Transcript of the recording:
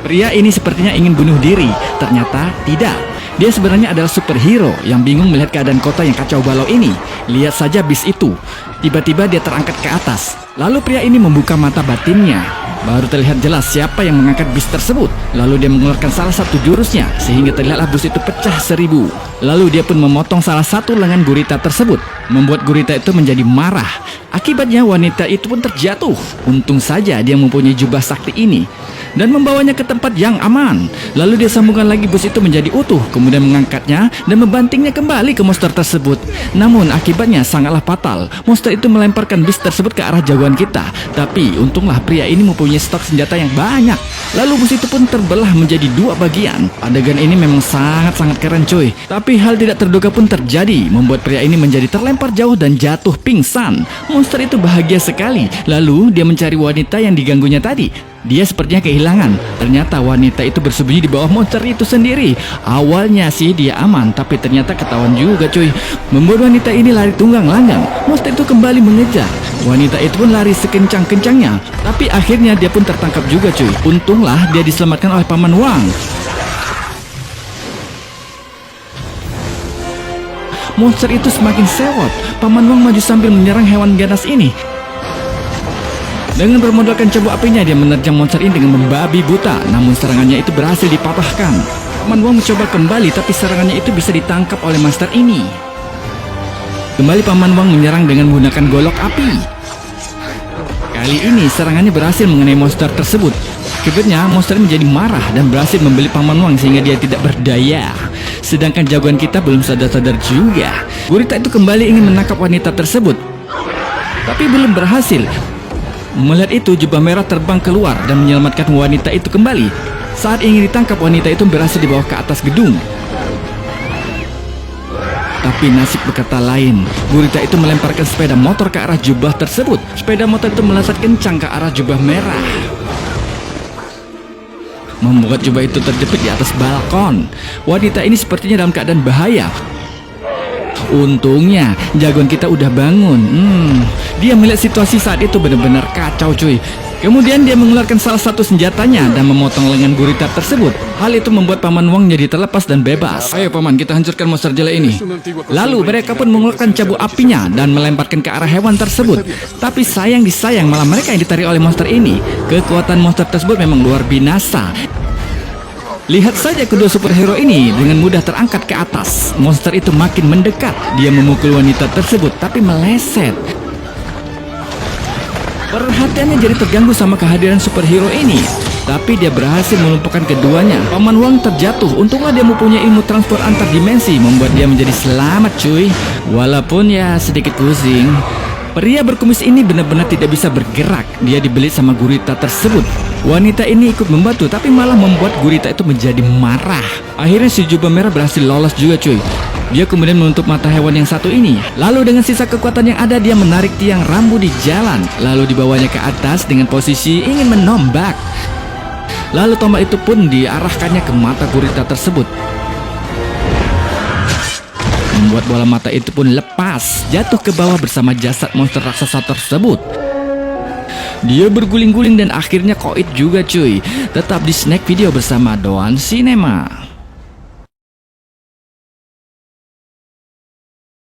Pria ini sepertinya ingin bunuh diri. Ternyata tidak. Dia sebenarnya adalah superhero yang bingung melihat keadaan kota yang kacau balau ini. Lihat saja bis itu. Tiba-tiba dia terangkat ke atas. Lalu pria ini membuka mata batinnya. Baru terlihat jelas siapa yang mengangkat bis tersebut. Lalu dia mengeluarkan salah satu jurusnya sehingga terlihatlah bus itu pecah 1000. Lalu dia pun memotong salah satu lengan gurita tersebut, membuat gurita itu menjadi marah. Akibatnya wanita itu pun terjatuh. Untung saja dia mempunyai jubah sakti ini dan membawanya ke tempat yang aman. Lalu dia sambungkan lagi bus itu menjadi utuh, kemudian mengangkatnya dan membantingnya kembali ke monster tersebut. Namun akibatnya sangatlah fatal. Monster itu melemparkan bis tersebut ke arah jagoan kita. Tapi untunglah pria ini mempunyai stok senjata yang banyak. Lalu bus itu pun terbelah menjadi 2 bagian. Adegan ini memang sangat-sangat keren cuy. Tapi hal tidak terduga pun terjadi, membuat pria ini menjadi terlempar jauh dan jatuh pingsan. Monster itu bahagia sekali. Lalu dia mencari wanita yang diganggunya tadi. Dia sepertinya kehilangan. Ternyata wanita itu bersembunyi di bawah monster itu sendiri. Awalnya sih dia aman, tapi ternyata ketahuan juga cuy. Membuat wanita ini lari tunggang langgang. Monster itu kembali mengejar. Wanita itu pun lari sekencang-kencangnya. Tapi akhirnya dia pun tertangkap juga cuy. Untunglah dia diselamatkan oleh Paman Wang. Monster itu semakin sewot. Paman Wang maju sambil menyerang hewan ganas ini. Dengan bermodalkan cambuk apinya, dia menerjang monster ini dengan membabi buta. Namun serangannya itu berhasil dipatahkan. Paman Wang mencoba kembali, tapi serangannya itu bisa ditangkap oleh monster ini. Kembali Paman Wang menyerang dengan menggunakan golok api. Kali ini serangannya berhasil mengenai monster tersebut. Akibatnya monster menjadi marah dan berhasil membeli Paman Wang sehingga dia tidak berdaya. Sedangkan jagoan kita belum sadar-sadar juga. Gurita itu kembali ingin menangkap wanita tersebut, tapi belum berhasil. Melihat itu, jubah merah terbang keluar dan menyelamatkan wanita itu kembali. Saat ingin ditangkap, wanita itu berhasil dibawa ke atas gedung. Tapi nasib berkata lain. Gurita itu melemparkan sepeda motor ke arah jubah tersebut. Sepeda motor itu melesat kencang ke arah jubah merah, membuat jubah itu terjepit di atas balkon. Wanita ini sepertinya dalam keadaan bahaya. Untungnya jagoan kita udah bangun. Dia melihat situasi saat itu benar-benar kacau cuy. Kemudian dia mengeluarkan salah satu senjatanya dan memotong lengan gurita tersebut. Hal itu membuat Paman Wang jadi terlepas dan bebas. Ayo paman, kita hancurkan monster jelek ini. Lalu mereka pun mengeluarkan cambuk apinya dan melemparkan ke arah hewan tersebut. Tapi sayang disayang, malah mereka yang ditarik oleh monster ini. Kekuatan monster tersebut memang luar binasa. Lihat saja kedua superhero ini dengan mudah terangkat ke atas. Monster itu makin mendekat. Dia memukul wanita tersebut tapi meleset. Perhatiannya jadi terganggu sama kehadiran superhero ini. Tapi dia berhasil melumpuhkan keduanya. Paman Wang terjatuh. Untunglah dia mempunyai ilmu transport antar dimensi, membuat dia menjadi selamat cuy. Walaupun ya sedikit pusing. Pria berkumis ini benar-benar tidak bisa bergerak. Dia dibelit sama gurita tersebut. Wanita ini ikut membantu, tapi malah membuat gurita itu menjadi marah. Akhirnya si jubah merah berhasil lolos juga cuy. Dia kemudian menutup mata hewan yang satu ini. Lalu dengan sisa kekuatan yang ada, dia menarik tiang rambu di jalan. Lalu dibawanya ke atas dengan posisi ingin menombak. Lalu tombak itu pun diarahkannya ke mata gurita tersebut, membuat bola mata itu pun lepas, jatuh ke bawah bersama jasad monster raksasa tersebut. Dia berguling-guling dan akhirnya koit juga cuy. Tetap di Snack Video bersama Doan Cinema.